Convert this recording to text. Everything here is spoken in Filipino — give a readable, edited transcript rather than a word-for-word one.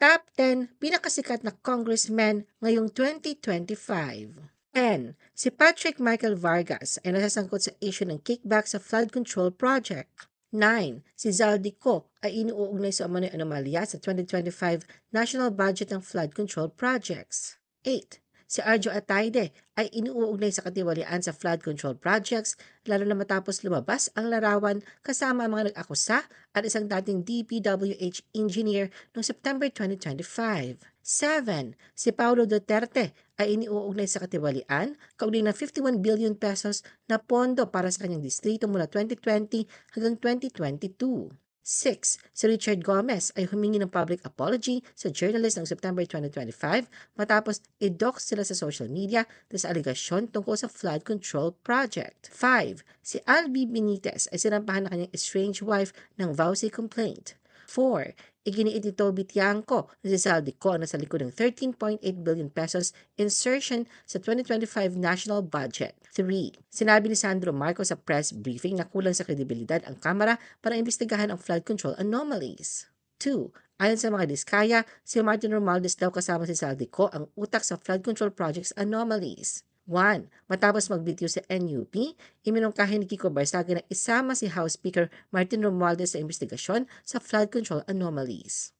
Top 10 pinakasikat na congressmen ngayong 2025. 10. Si Patrick Michael Vargas ay nasasangkot sa issue ng kickback sa flood control project. 9. Si Zaldico ay iniuugnay sa umano'y anomalya sa 2025 national budget ng flood control projects. 8. Si Arjo Ataide ay iniuugnay sa katiwalian sa flood control projects lalo na matapos lumabas ang larawan kasama ang mga nag-akusa at isang dating DPWH engineer noong September 2025. 7. Si Paulo Duterte ay iniuugnay sa katiwalian kaugnay ng 51 billion pesos na pondo para sa kanyang distrito mula 2020 hanggang 2022. 6. Si Richard Gomez ay humingi ng public apology sa journalist noong September 2025 matapos i-dox sila sa social media dahil sa aligasyon tungkol sa flood control project. 5. Si Albi Benitez ay sinampahan ng kanyang estranged wife ng vowsy complaint. 4. Iginiit ni Toby Tiangco na si Zaldico na sa likod ng 13.8 billion pesos insertion sa 2025 national budget. 3. Sinabi ni Sandro Marcos sa press briefing na kulang sa kredibilidad ang Kamara para imbestigahan ang flood control anomalies. 2. Ayon sa mga diskaya, si Martin Romualdez daw kasama si Zaldico ang utak sa flood control projects anomalies. 1. Matapos magbitiw sa NUP, iminungkahi ni Kiko Barsaga na isama si House Speaker Martin Romualdez sa investigasyon sa flood control anomalies.